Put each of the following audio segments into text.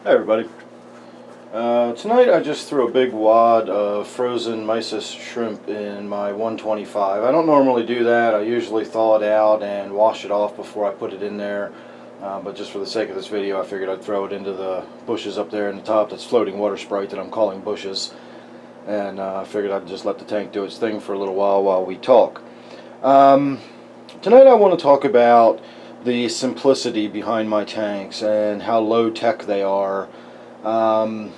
Hey everybody. Tonight I just threw a big wad of frozen mysis shrimp in my 125. I don't normally do that. I usually thaw it out and wash it off before I put it in there. But just for the sake of this video, I figured I'd throw it into the bushes up there in the top. That's floating water sprite that I'm calling bushes. And I figured I'd just let the tank do its thing for a little while we talk. Tonight I want to talk about the simplicity behind my tanks and how low tech they are. I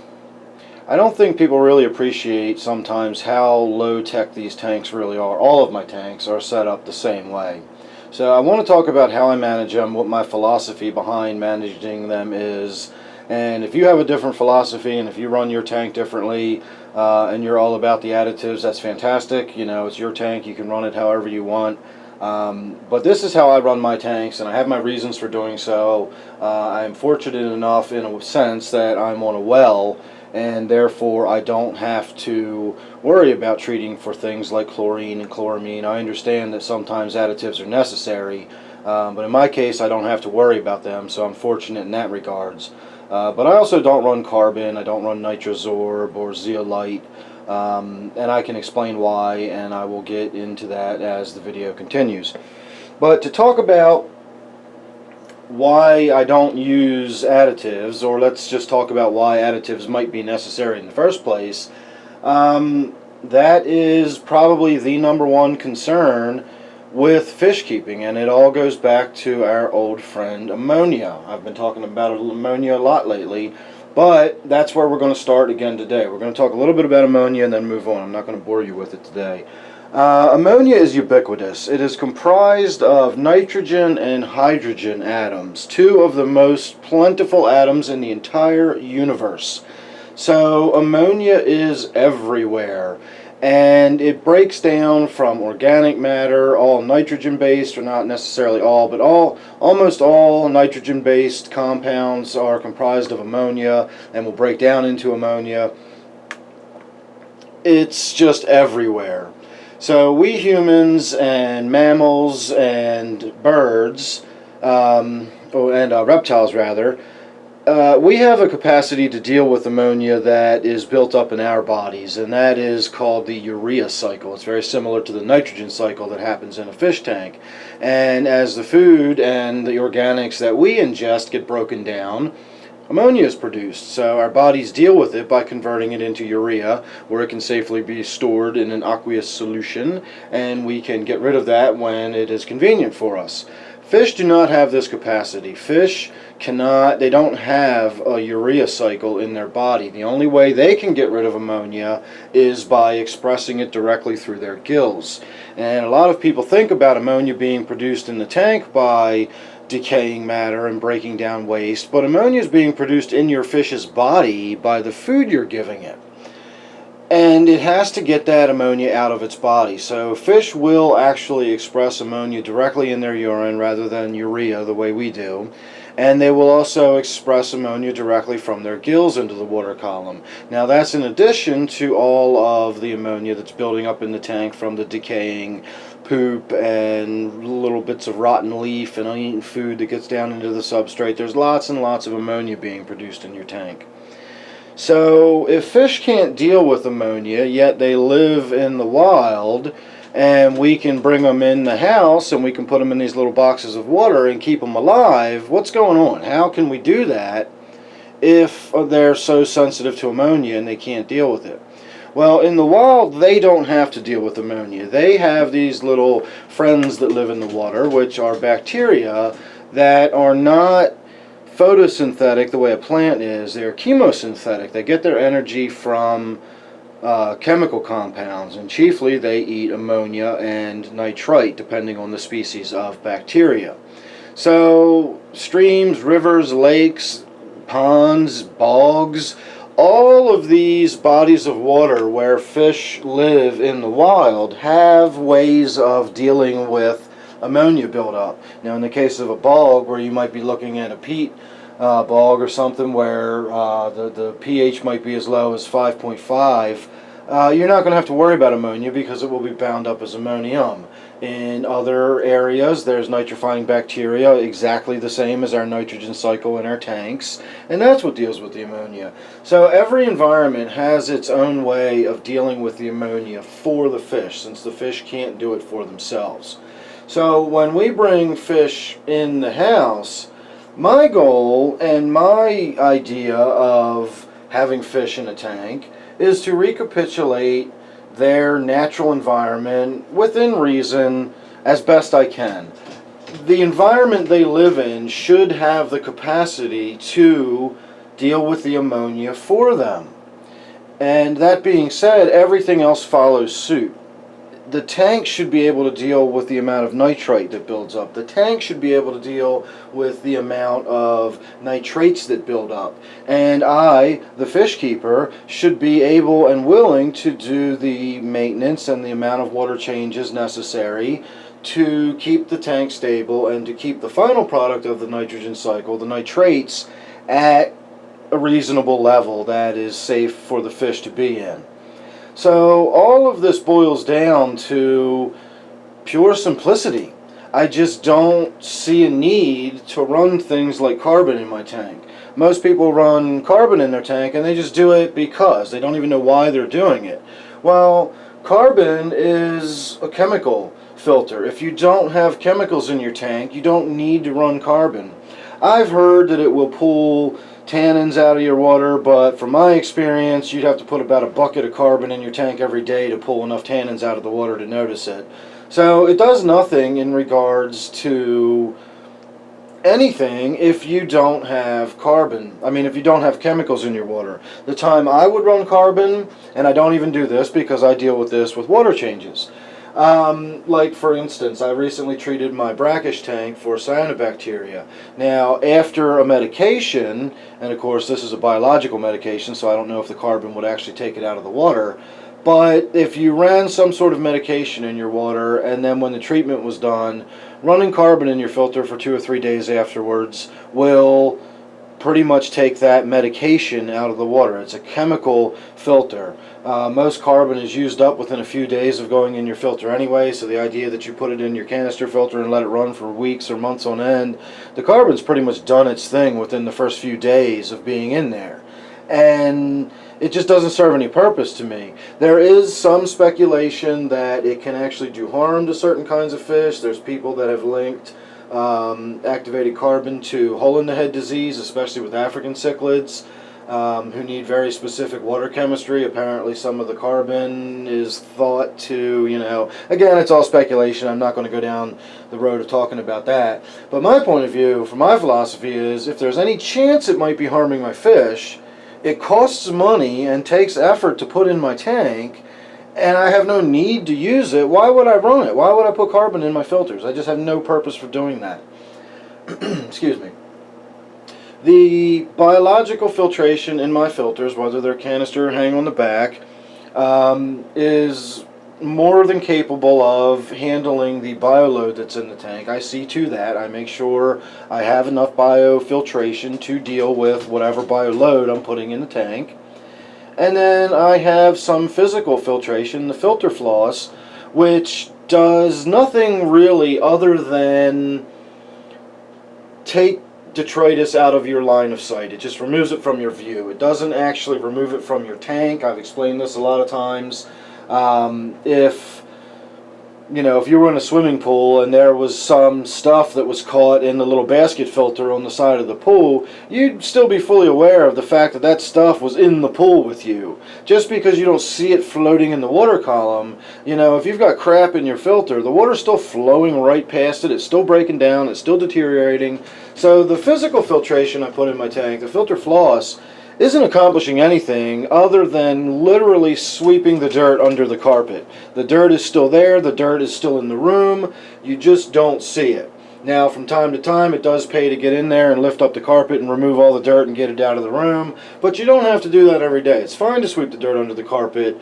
don't think people really appreciate sometimes how low tech these tanks really are. All of my tanks are set up the same way. So I want to talk about how I manage them, what my philosophy behind managing them is. And if you have a different philosophy and if you run your tank differently and you're all about the additives, that's fantastic. You know, it's your tank. You can run it however you want. But this is how I run my tanks, and I have my reasons for doing so. I'm fortunate enough in a sense that I'm on a well, and therefore I don't have to worry about treating for things like chlorine and chloramine. I understand that sometimes additives are necessary, but in my case I don't have to worry about them, so I'm fortunate in that regards. But I also don't run carbon, I don't run nitrozorb or zeolite. And I can explain why, and I will get into that as the video continues. But to talk about why I don't use additives, or let's just talk about why additives might be necessary in the first place, that is probably the #1 concern with fish keeping, and it all goes back to our old friend ammonia. I've been talking about ammonia a lot lately. But that's where we're going to start again today. We're going to talk a little bit about ammonia and then move on. I'm not going to bore you with it today. Ammonia is ubiquitous. It is comprised of nitrogen and hydrogen atoms, two of the most plentiful atoms in the entire universe. So ammonia is everywhere. And it breaks down from organic matter, all nitrogen-based, or not necessarily all, but almost all nitrogen-based compounds are comprised of ammonia and will break down into ammonia. It's just everywhere. So we humans and mammals and birds, reptiles rather, we have a capacity to deal with ammonia that is built up in our bodies, and that is called the urea cycle. It's very similar to the nitrogen cycle that happens in a fish tank. And as the food and the organics that we ingest get broken down, ammonia is produced. So our bodies deal with it by converting it into urea, where it can safely be stored in an aqueous solution, and we can get rid of that when it is convenient for us. Fish do not have this capacity. Fish they don't have a urea cycle in their body. The only way they can get rid of ammonia is by expressing it directly through their gills. And a lot of people think about ammonia being produced in the tank by decaying matter and breaking down waste, but ammonia is being produced in your fish's body by the food you're giving it. And it has to get that ammonia out of its body. So fish will actually express ammonia directly in their urine rather than urea the way we do. And they will also express ammonia directly from their gills into the water column. Now that's in addition to all of the ammonia that's building up in the tank from the decaying poop and little bits of rotten leaf and uneaten food that gets down into the substrate. There's lots and lots of ammonia being produced in your tank. So if fish can't deal with ammonia, yet they live in the wild, and we can bring them in the house and we can put them in these little boxes of water and keep them alive, what's going on? How can we do that if they're so sensitive to ammonia and they can't deal with it? Well, in the wild, they don't have to deal with ammonia. They have these little friends that live in the water, which are bacteria that are not photosynthetic the way a plant is. They're chemosynthetic. They get their energy from chemical compounds, and chiefly they eat ammonia and nitrite depending on the species of bacteria. So streams, rivers, lakes, ponds, bogs, all of these bodies of water where fish live in the wild have ways of dealing with ammonia buildup. Now in the case of a bog, where you might be looking at a peat bog or something where the pH might be as low as 5.5, you're not going to have to worry about ammonia because it will be bound up as ammonium. In other areas, there's nitrifying bacteria, exactly the same as our nitrogen cycle in our tanks, and that's what deals with the ammonia. So every environment has its own way of dealing with the ammonia for the fish, since the fish can't do it for themselves. So when we bring fish in the house, my goal and my idea of having fish in a tank is to recapitulate their natural environment within reason as best I can. The environment they live in should have the capacity to deal with the ammonia for them. And that being said, everything else follows suit. The tank should be able to deal with the amount of nitrite that builds up. The tank should be able to deal with the amount of nitrates that build up. And I, the fish keeper, should be able and willing to do the maintenance and the amount of water changes necessary to keep the tank stable and to keep the final product of the nitrogen cycle, the nitrates, at a reasonable level that is safe for the fish to be in. So all of this boils down to pure simplicity. I just don't see a need to run things like carbon in my tank. Most people run carbon in their tank and they just do it because. They don't even know why they're doing it. Well, carbon is a chemical filter. If you don't have chemicals in your tank, you don't need to run carbon. I've heard that it will pull tannins out of your water, but from my experience, you'd have to put about a bucket of carbon in your tank every day to pull enough tannins out of the water to notice it. So it does nothing in regards to anything if you don't have carbon. I mean, if you don't have chemicals in your water. The time I would run carbon, and I don't even do this because I deal with this with water changes. Like for instance, I recently treated my brackish tank for cyanobacteria. Now, after a medication, and of course this is a biological medication, so I don't know if the carbon would actually take it out of the water, but if you ran some sort of medication in your water, and then when the treatment was done, running carbon in your filter for 2 or 3 days afterwards will pretty much take that medication out of the water. It's a chemical filter. Most carbon is used up within a few days of going in your filter anyway, so the idea that you put it in your canister filter and let it run for weeks or months on end, the carbon's pretty much done its thing within the first few days of being in there. And it just doesn't serve any purpose to me. There is some speculation that it can actually do harm to certain kinds of fish. There's people that have linked activated carbon to hole-in-the-head disease, especially with African cichlids, who need very specific water chemistry. Apparently some of the carbon is thought to, again, it's all speculation. I'm not going to go down the road of talking about that. But my point of view, from my philosophy, is if there's any chance it might be harming my fish, it costs money and takes effort to put in my tank, and I have no need to use it. Why would I run it? Why would I put carbon in my filters? I just have no purpose for doing that. Excuse me. The biological filtration in my filters, whether they're canister or hang on the back, is more than capable of handling the bioload that's in the tank. I see to that. I make sure I have enough biofiltration to deal with whatever bioload I'm putting in the tank. And then I have some physical filtration, the filter floss, which does nothing really other than take detritus out of your line of sight. It just removes it from your view. It doesn't actually remove it from your tank. I've explained this a lot of times. If you were in a swimming pool and there was some stuff that was caught in the little basket filter on the side of the pool, you'd still be fully aware of the fact that that stuff was in the pool with you. Just because you don't see it floating in the water column, if you've got crap in your filter, the water's still flowing right past it, it's still breaking down, it's still deteriorating. So the physical filtration I put in my tank, the filter floss, isn't accomplishing anything other than literally sweeping the dirt under the carpet. The dirt is still there, the dirt is still in the room, you just don't see it. Now, from time to time, it does pay to get in there and lift up the carpet and remove all the dirt and get it out of the room, but you don't have to do that every day. It's fine to sweep the dirt under the carpet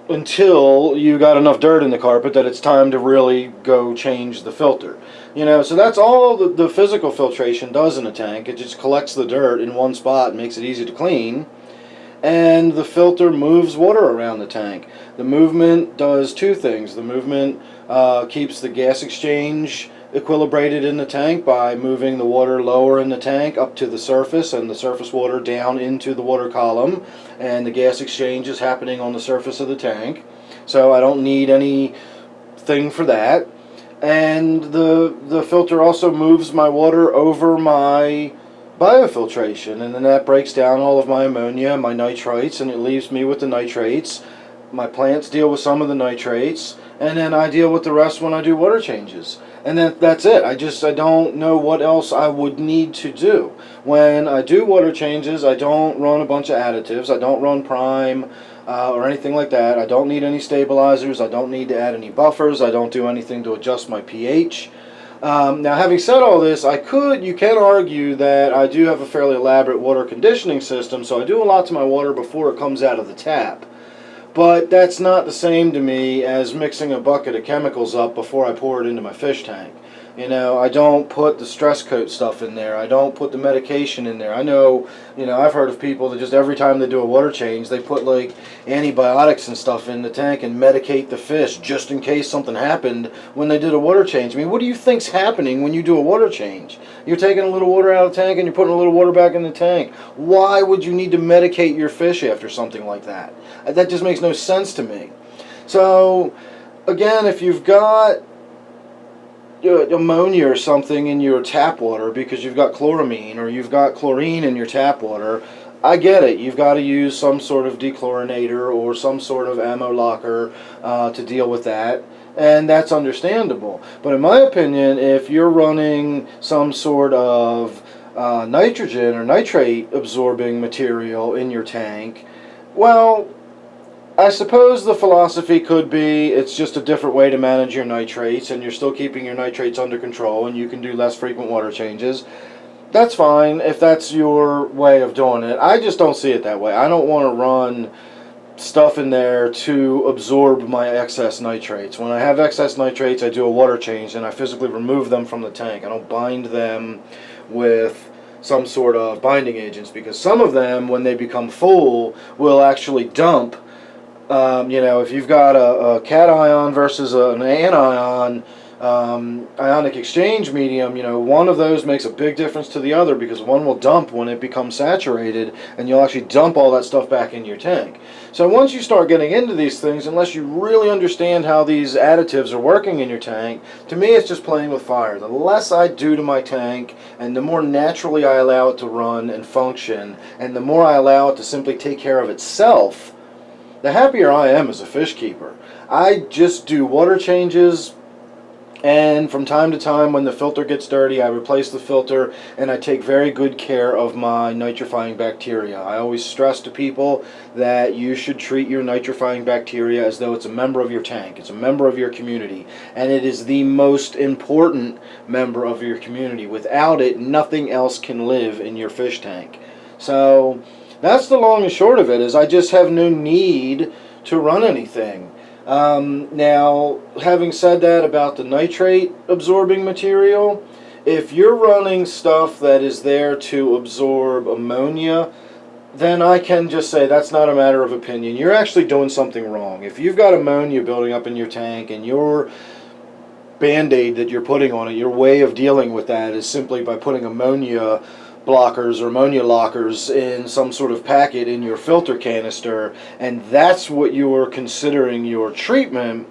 until you got enough dirt in the carpet that it's time to really go change the filter. So that's all the physical filtration does in a tank. It just collects the dirt in one spot and makes it easy to clean. and the filter moves water around the tank. The movement does two things. The movement keeps the gas exchange equilibrated in the tank by moving the water lower in the tank up to the surface and the surface water down into the water column, and the gas exchange is happening on the surface of the tank, so I don't need anything for that. And the filter also moves my water over my biofiltration, and then that breaks down all of my ammonia, my nitrates, and it leaves me with the nitrates. My plants deal with some of the nitrates, and then I deal with the rest when I do water changes. And that's it. I don't know what else I would need to do. When I do water changes, I don't run a bunch of additives. I don't run prime or anything like that. I don't need any stabilizers. I don't need to add any buffers. I don't do anything to adjust my pH. Now, having said all this, you can argue that I do have a fairly elaborate water conditioning system, so I do a lot to my water before it comes out of the tap. But that's not the same to me as mixing a bucket of chemicals up before I pour it into my fish tank. You know, I don't put the stress coat stuff in there. I don't put the medication in there. I know, I've heard of people that just every time they do a water change, they put like antibiotics and stuff in the tank and medicate the fish just in case something happened when they did a water change. I mean, what do you think's happening when you do a water change? You're taking a little water out of the tank and you're putting a little water back in the tank. Why would you need to medicate your fish after something like that? That just makes no sense to me. So, again, if you've got ammonia or something in your tap water because you've got chloramine or you've got chlorine in your tap water, I get it. You've got to use some sort of dechlorinator or some sort of ammo locker to deal with that, and that's understandable. But in my opinion, if you're running some sort of nitrogen or nitrate absorbing material in your tank, well, I suppose the philosophy could be it's just a different way to manage your nitrates, and you're still keeping your nitrates under control, and you can do less frequent water changes. That's fine if that's your way of doing it. I just don't see it that way. I don't want to run stuff in there to absorb my excess nitrates. When I have excess nitrates, I do a water change, and I physically remove them from the tank. I don't bind them with some sort of binding agents, because some of them, when they become full, will actually dump. If you've got a cation versus an anion ionic exchange medium, one of those makes a big difference to the other, because one will dump when it becomes saturated, and you'll actually dump all that stuff back in your tank. So once you start getting into these things, unless you really understand how these additives are working in your tank, to me it's just playing with fire. The less I do to my tank, and the more naturally I allow it to run and function, and the more I allow it to simply take care of itself, the happier I am as a fish keeper. I just do water changes, and from time to time when the filter gets dirty, I replace the filter, and I take very good care of my nitrifying bacteria. I always stress to people that you should treat your nitrifying bacteria as though it's a member of your tank. It's a member of your community, and it is the most important member of your community. Without it, nothing else can live in your fish tank. So that's the long and short of it, is I just have no need to run anything. Now, having said that about the nitrate absorbing material, if you're running stuff that is there to absorb ammonia, then I can just say that's not a matter of opinion. You're actually doing something wrong. If you've got ammonia building up in your tank, and your Band-Aid that you're putting on it, your way of dealing with that is simply by putting ammonia blockers or ammonia lockers in some sort of packet in your filter canister, and that's what you're considering your treatment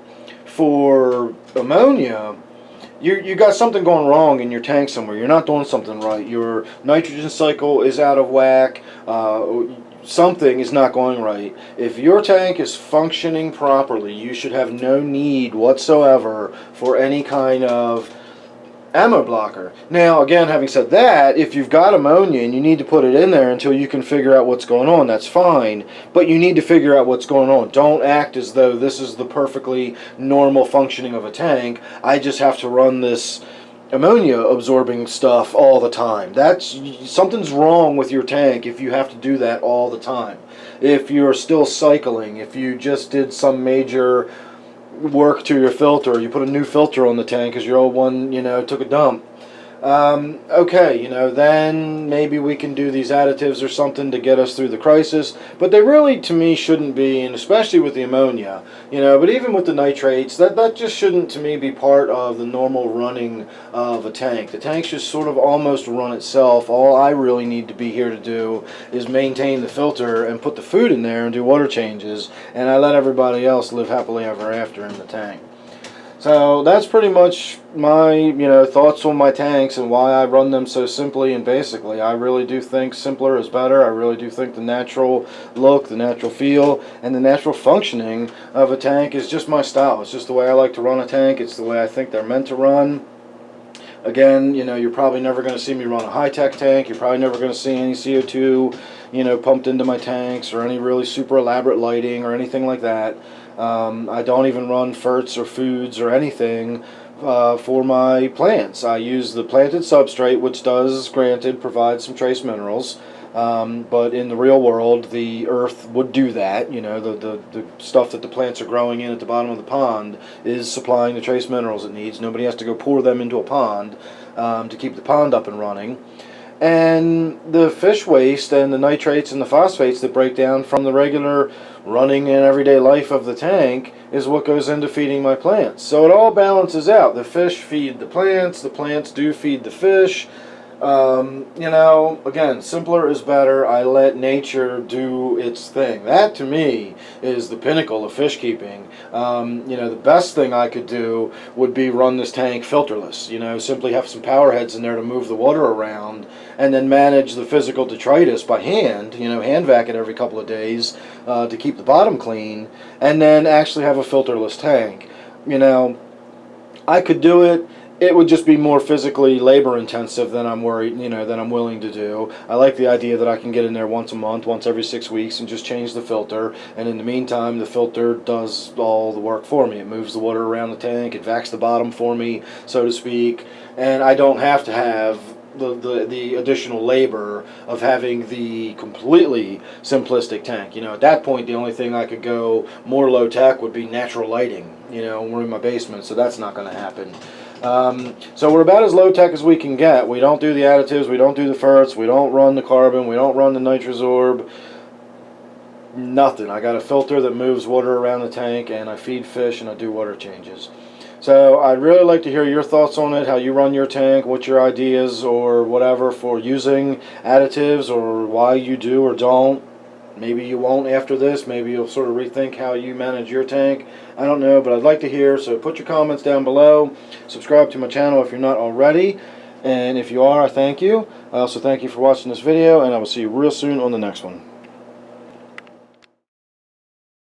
for ammonia, you got something going wrong in your tank somewhere. You're not doing something right. Your nitrogen cycle is out of whack. Something is not going right. If your tank is functioning properly, you should have no need whatsoever for any kind of ammo blocker. Now, again, having said that, if you've got ammonia and you need to put it in there until you can figure out what's going on, that's fine, but you need to figure out what's going on. Don't act as though this is the perfectly normal functioning of a tank. I just have to run this ammonia absorbing stuff all the time. Something's wrong with your tank if you have to do that all the time. If you're still cycling, if you just did some major work to your filter, you put a new filter on the tank because your old one, took a dump, Okay, then maybe we can do these additives or something to get us through the crisis. But they really, to me, shouldn't be, and especially with the ammonia, but even with the nitrates, that just shouldn't, to me, be part of the normal running of a tank. The tank should sort of almost run itself. All I really need to be here to do is maintain the filter and put the food in there and do water changes, and I let everybody else live happily ever after in the tank. So that's pretty much my, thoughts on my tanks and why I run them so simply and basically. I really do think simpler is better. I really do think the natural look, the natural feel, and the natural functioning of a tank is just my style. It's just the way I like to run a tank. It's the way I think they're meant to run. Again, you're probably never going to see me run a high-tech tank. You're probably never going to see any CO2, pumped into my tanks or any really super elaborate lighting or anything like that. I don't even run ferts or foods or anything for my plants. I use the planted substrate, which does, granted, provide some trace minerals. But in the real world, the earth would do that. The stuff that the plants are growing in at the bottom of the pond is supplying the trace minerals it needs. Nobody has to go pour them into a pond to keep the pond up and running. And the fish waste and the nitrates and the phosphates that break down from the regular running and everyday life of the tank is what goes into feeding my plants. So it all balances out. The fish feed the plants do feed the fish. Again, simpler is better. I let nature do its thing. That, to me, is the pinnacle of fish keeping. The best thing I could do would be run this tank filterless. Simply have some power heads in there to move the water around, and then manage the physical detritus by hand. Hand vac it every couple of days to keep the bottom clean, and then actually have a filterless tank. I could do it. It would just be more physically labor intensive than I'm than I'm willing to do. I like the idea that I can get in there once a month, once every 6 weeks, and just change the filter. And in the meantime, the filter does all the work for me. It moves the water around the tank, it vacs the bottom for me, so to speak. And I don't have to have the additional labor of having the completely simplistic tank. At that point, the only thing I could go more low tech would be natural lighting. We're in my basement, so that's not going to happen. So we're about as low tech as we can get. We don't do the additives, we don't do the ferts, we don't run the carbon, we don't run the nitrosorb. Nothing. I got a filter that moves water around the tank, and I feed fish and I do water changes. So I'd really like to hear your thoughts on it, how you run your tank, what your ideas or whatever for using additives, or why you do or don't. Maybe you won't after this. Maybe you'll sort of rethink how you manage your tank. I don't know, but I'd like to hear. So put your comments down below. Subscribe to my channel if you're not already. And if you are, I thank you. I also thank you for watching this video, and I will see you real soon on the next one.